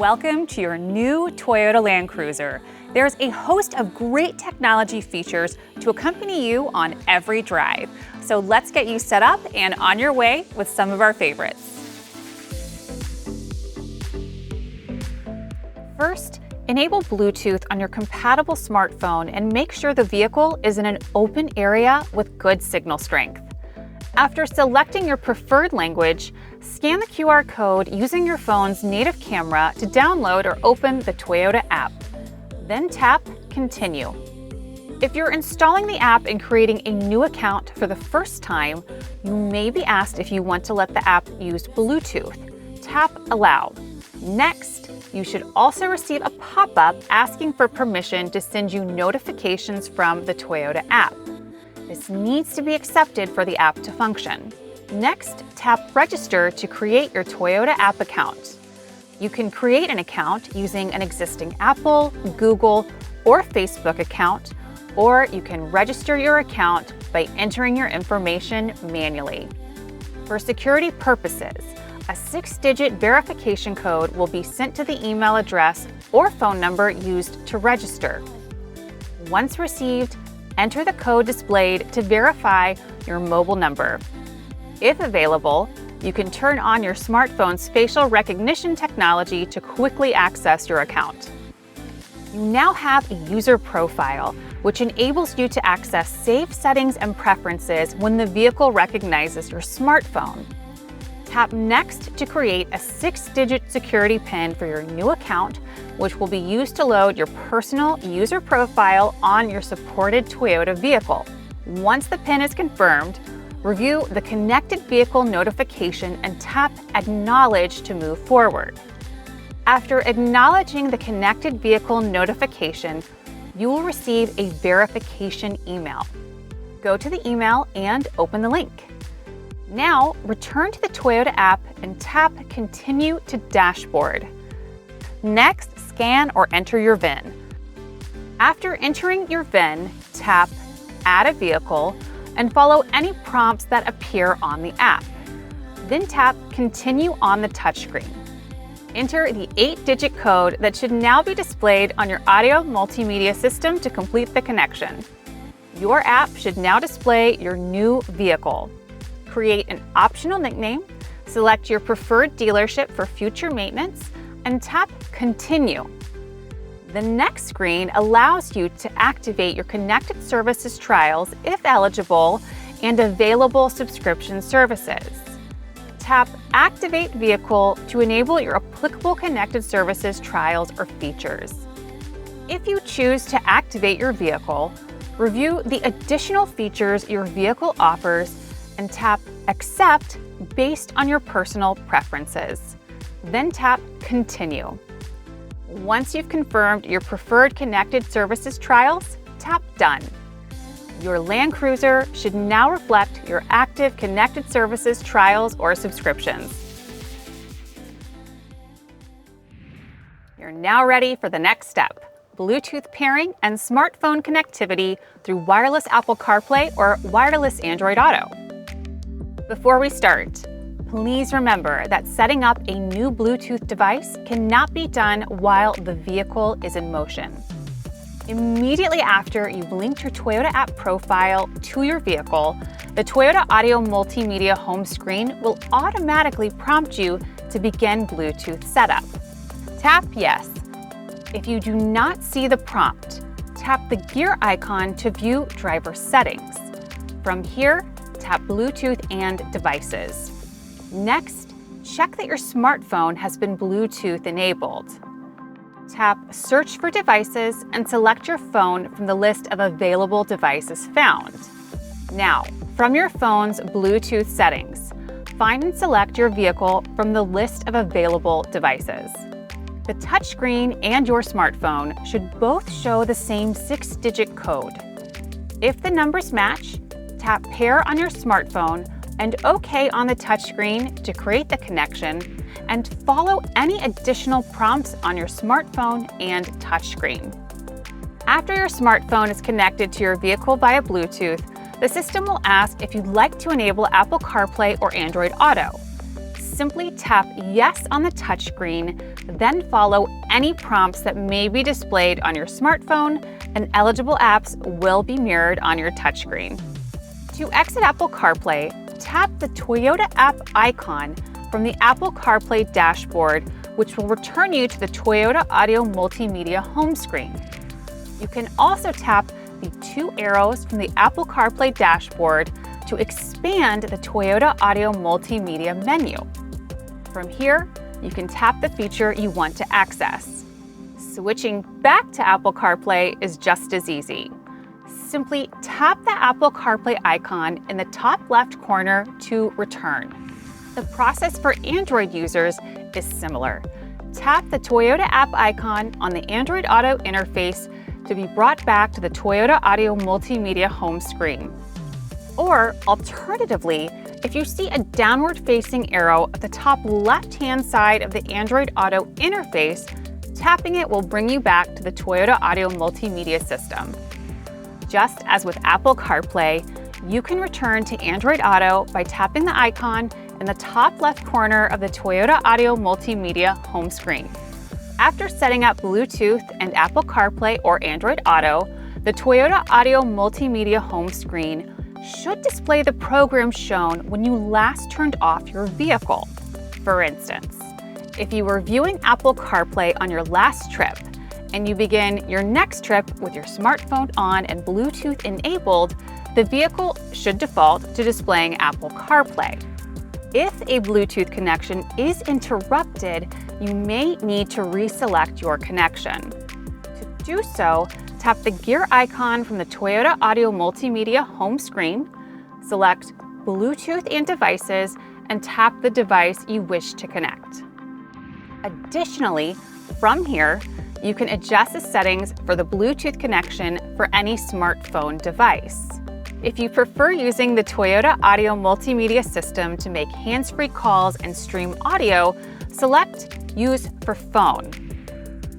Welcome to your new Toyota Land Cruiser. There's a host of great technology features to accompany you on every drive. So let's get you set up and on your way with some of our favorites. First, enable Bluetooth on your compatible smartphone and make sure the vehicle is in an open area with good signal strength. After selecting your preferred language, scan the QR code using your phone's native camera to download or open the Toyota app. Then tap Continue. If you're installing the app and creating a new account for the first time, you may be asked if you want to let the app use Bluetooth. Tap Allow. Next, you should also receive a pop-up asking for permission to send you notifications from the Toyota app. This needs to be accepted for the app to function. Next, tap Register to create your Toyota app account. You can create an account using an existing Apple, Google, or Facebook account, or you can register your account by entering your information manually. For security purposes, a 6-digit verification code will be sent to the email address or phone number used to register. Once received, enter the code displayed to verify your mobile number. If available, you can turn on your smartphone's facial recognition technology to quickly access your account. You now have a user profile, which enables you to access saved settings and preferences when the vehicle recognizes your smartphone. Tap Next to create a 6-digit security PIN for your new account, which will be used to load your personal user profile on your supported Toyota vehicle. Once the PIN is confirmed, review the connected vehicle notification and tap Acknowledge to move forward. After acknowledging the connected vehicle notification, you will receive a verification email. Go to the email and open the link. Now, return to the Toyota app and tap Continue to Dashboard. Next, scan or enter your VIN. After entering your VIN, tap Add a Vehicle and follow any prompts that appear on the app. Then tap Continue on the touchscreen. Enter the 8-digit code that should now be displayed on your audio multimedia system to complete the connection. Your app should now display your new vehicle. Create an optional nickname, select your preferred dealership for future maintenance, and tap Continue. The next screen allows you to activate your connected services trials if eligible and available subscription services. Tap Activate Vehicle to enable your applicable connected services trials or features. If you choose to activate your vehicle, review the additional features your vehicle offers and tap Accept based on your personal preferences. Then tap Continue. Once you've confirmed your preferred connected services trials, tap Done. Your Land Cruiser should now reflect your active connected services trials or subscriptions. You're now ready for the next step: Bluetooth pairing and smartphone connectivity through wireless Apple CarPlay or wireless Android Auto. Before we start, please remember that setting up a new Bluetooth device cannot be done while the vehicle is in motion. Immediately after you've linked your Toyota app profile to your vehicle, the Toyota Audio Multimedia home screen will automatically prompt you to begin Bluetooth setup. Tap Yes. If you do not see the prompt, tap the gear icon to view driver settings. From here, tap Bluetooth and Devices. Next, check that your smartphone has been Bluetooth enabled. Tap Search for Devices and select your phone from the list of available devices found. Now, from your phone's Bluetooth settings, find and select your vehicle from the list of available devices. The touchscreen and your smartphone should both show the same 6-digit code. If the numbers match, tap Pair on your smartphone and OK on the touchscreen to create the connection, and follow any additional prompts on your smartphone and touchscreen. After your smartphone is connected to your vehicle via Bluetooth, the system will ask if you'd like to enable Apple CarPlay or Android Auto. simply tap Yes on the touchscreen, then follow any prompts that may be displayed on your smartphone, and eligible apps will be mirrored on your touchscreen. To exit Apple CarPlay, tap the Toyota app icon from the Apple CarPlay dashboard, which will return you to the Toyota Audio Multimedia home screen. You can also tap the two arrows from the Apple CarPlay dashboard to expand the Toyota Audio Multimedia menu. From here, you can tap the feature you want to access. Switching back to Apple CarPlay is just as easy. Simply tap the Apple CarPlay icon in the top left corner to return. The process for Android users is similar. Tap the Toyota app icon on the Android Auto interface to be brought back to the Toyota Audio Multimedia home screen. Or alternatively, if you see a downward-facing arrow at the top left-hand side of the Android Auto interface, tapping it will bring you back to the Toyota Audio Multimedia system. Just as with Apple CarPlay, you can return to Android Auto by tapping the icon in the top left corner of the Toyota Audio Multimedia home screen. After setting up Bluetooth and Apple CarPlay or Android Auto, the Toyota Audio Multimedia home screen should display the program shown when you last turned off your vehicle. For instance, if you were viewing Apple CarPlay on your last trip and you begin your next trip with your smartphone on and Bluetooth enabled, the vehicle should default to displaying Apple CarPlay. If a Bluetooth connection is interrupted, you may need to reselect your connection. To do so, tap the gear icon from the Toyota Audio Multimedia home screen, select Bluetooth and Devices, and tap the device you wish to connect. Additionally, from here, you can adjust the settings for the Bluetooth connection for any smartphone device. If you prefer using the Toyota Audio Multimedia system to make hands-free calls and stream audio, select Use for Phone.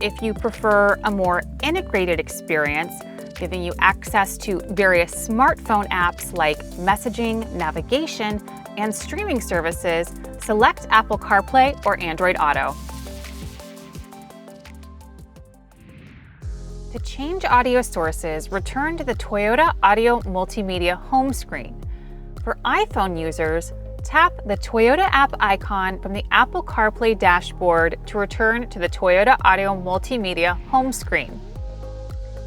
If you prefer a more integrated experience, giving you access to various smartphone apps like messaging, navigation, and streaming services, select Apple CarPlay or Android Auto. To change audio sources, return to the Toyota Audio Multimedia home screen. For iPhone users, tap the Toyota app icon from the Apple CarPlay dashboard to return to the Toyota Audio Multimedia home screen.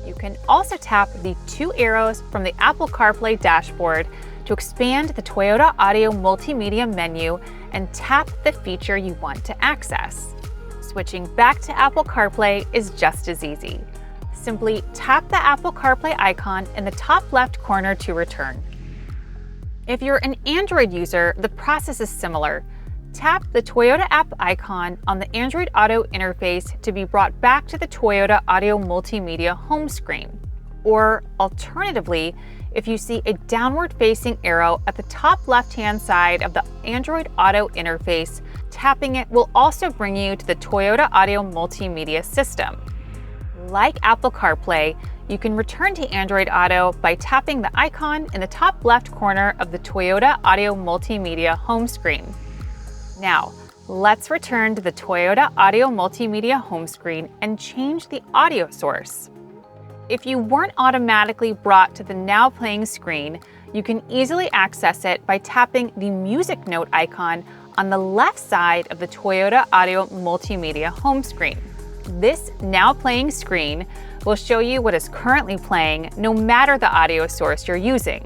You can also tap the two arrows from the Apple CarPlay dashboard to expand the Toyota Audio Multimedia menu and tap the feature you want to access. Switching back to Apple CarPlay is just as easy. Simply tap the Apple CarPlay icon in the top left corner to return. If you're an Android user, the process is similar. Tap the Toyota app icon on the Android Auto interface to be brought back to the Toyota Audio Multimedia home screen. Or alternatively, if you see a downward-facing arrow at the top left-hand side of the Android Auto interface, tapping it will also bring you to the Toyota Audio Multimedia system. Like Apple CarPlay, you can return to Android Auto by tapping the icon in the top left corner of the Toyota Audio Multimedia home screen. Now, let's return to the Toyota Audio Multimedia home screen and change the audio source. If you weren't automatically brought to the Now Playing screen, you can easily access it by tapping the Music Note icon on the left side of the Toyota Audio Multimedia home screen. This Now Playing screen will show you what is currently playing no matter the audio source you're using.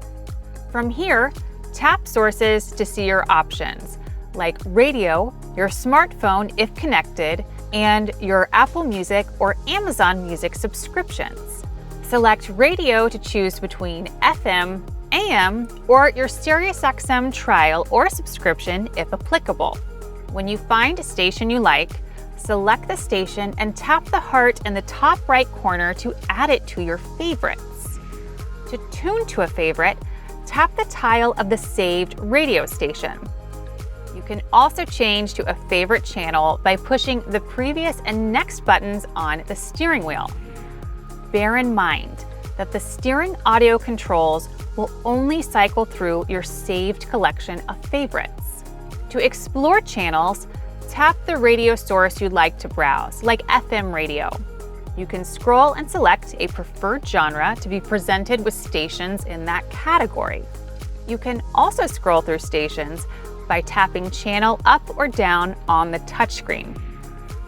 From here, tap Sources to see your options, like radio, your smartphone if connected, and your Apple Music or Amazon Music subscriptions. Select radio to choose between FM, AM, or your SiriusXM trial or subscription if applicable. When you find a station you like, select the station and tap the heart in the top right corner to add it to your favorites. To tune to a favorite, tap the tile of the saved radio station. You can also change to a favorite channel by pushing the previous and next buttons on the steering wheel. Bear in mind that the steering audio controls will only cycle through your saved collection of favorites. To explore channels, tap the radio source you'd like to browse, like FM radio. You can scroll and select a preferred genre to be presented with stations in that category. You can also scroll through stations by tapping channel up or down on the touchscreen.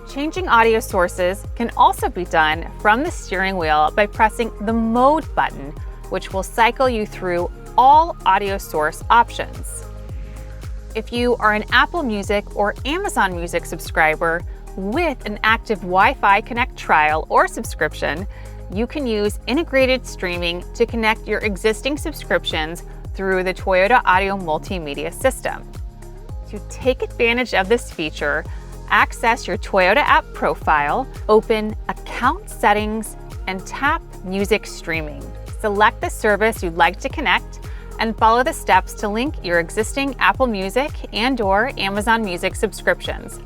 Changing audio sources can also be done from the steering wheel by pressing the Mode button, which will cycle you through all audio source options. If you are an Apple Music or Amazon Music subscriber with an active Wi-Fi Connect trial or subscription, you can use integrated streaming to connect your existing subscriptions through the Toyota Audio Multimedia System. To take advantage of this feature, access your Toyota app profile, open Account Settings, and tap Music Streaming. Select the service you'd like to connect and follow the steps to link your existing Apple Music and/or Amazon Music subscriptions.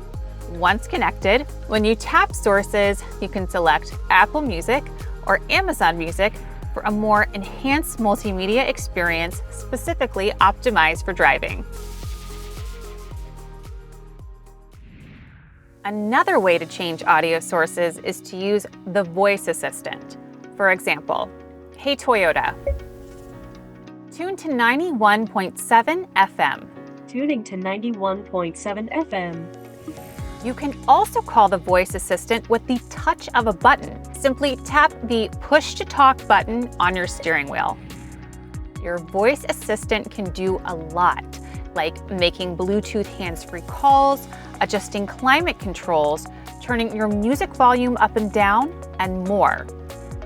Once connected, when you tap Sources, you can select Apple Music or Amazon Music for a more enhanced multimedia experience specifically optimized for driving. Another way to change audio sources is to use the voice assistant. For example, "Hey Toyota, tune to 91.7 FM. Tuning to 91.7 FM. You can also call the voice assistant with the touch of a button. Simply tap the Push to Talk button on your steering wheel. Your voice assistant can do a lot, like making Bluetooth hands-free calls, adjusting climate controls, turning your music volume up and down, and more.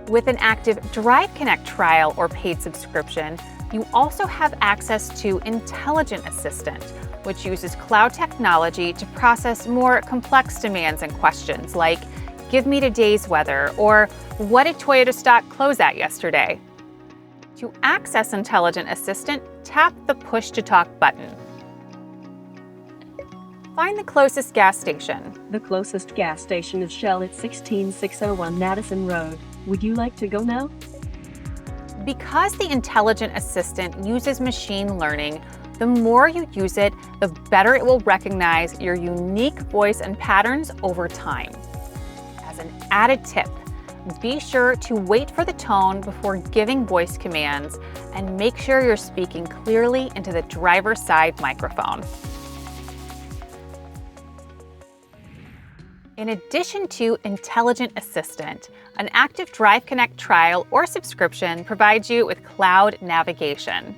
With an active Drive Connect trial or paid subscription, you also have access to Intelligent Assistant, which uses cloud technology to process more complex demands and questions like, "Give me today's weather," or "What did Toyota stock close at yesterday?" To access Intelligent Assistant, tap the Push to Talk button. Find the closest gas station. The closest gas station is Shell at 16601 Madison Road. Would you like to go now? Because the Intelligent Assistant uses machine learning, the more you use it, the better it will recognize your unique voice and patterns over time. As an added tip, be sure to wait for the tone before giving voice commands and make sure you're speaking clearly into the driver's side microphone. In addition to Intelligent Assistant, an active Drive Connect trial or subscription provides you with cloud navigation.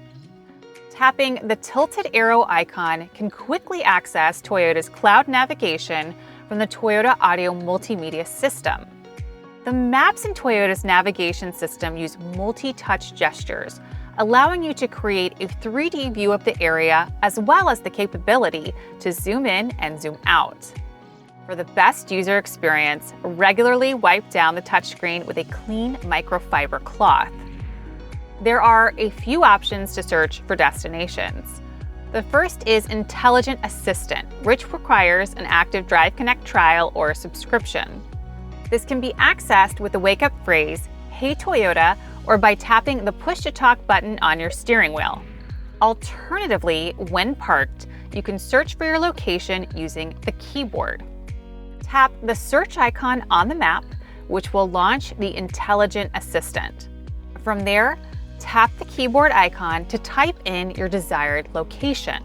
Tapping the tilted arrow icon can quickly access Toyota's cloud navigation from the Toyota Audio Multimedia System. The maps in Toyota's navigation system use multi-touch gestures, allowing you to create a 3D view of the area as well as the capability to zoom in and zoom out. For the best user experience, regularly wipe down the touchscreen with a clean microfiber cloth. There are a few options to search for destinations. The first is Intelligent Assistant, which requires an active Drive Connect trial or subscription. This can be accessed with the wake-up phrase, "Hey Toyota," or by tapping the Push to Talk button on your steering wheel. Alternatively, when parked, you can search for your location using the keyboard. Tap the search icon on the map, which will launch the Intelligent Assistant. From there, tap the keyboard icon to type in your desired location.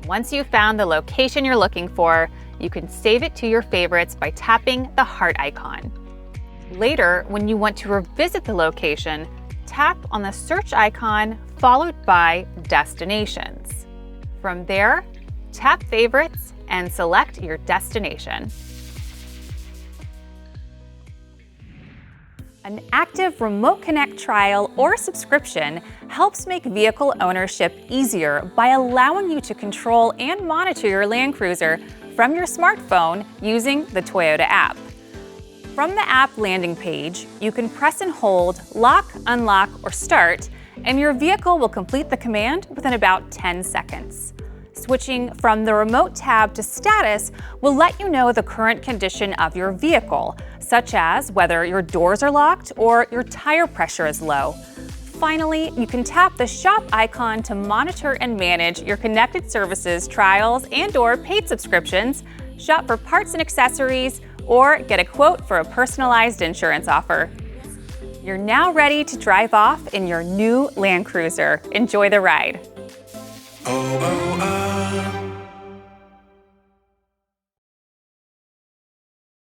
Once you've found the location you're looking for, you can save it to your favorites by tapping the heart icon. Later, when you want to revisit the location, tap on the search icon followed by Destinations. From there, tap Favorites and select your destination. An active Remote Connect trial or subscription helps make vehicle ownership easier by allowing you to control and monitor your Land Cruiser from your smartphone using the Toyota app. From the app landing page, you can press and hold Lock, Unlock, or Start, and your vehicle will complete the command within about 10 seconds. Switching from the Remote tab to Status will let you know the current condition of your vehicle, such as whether your doors are locked or your tire pressure is low. Finally, you can tap the shop icon to monitor and manage your connected services, trials, and/or paid subscriptions, shop for parts and accessories, or get a quote for a personalized insurance offer. You're now ready to drive off in your new Land Cruiser. Enjoy the ride. Oh, oh.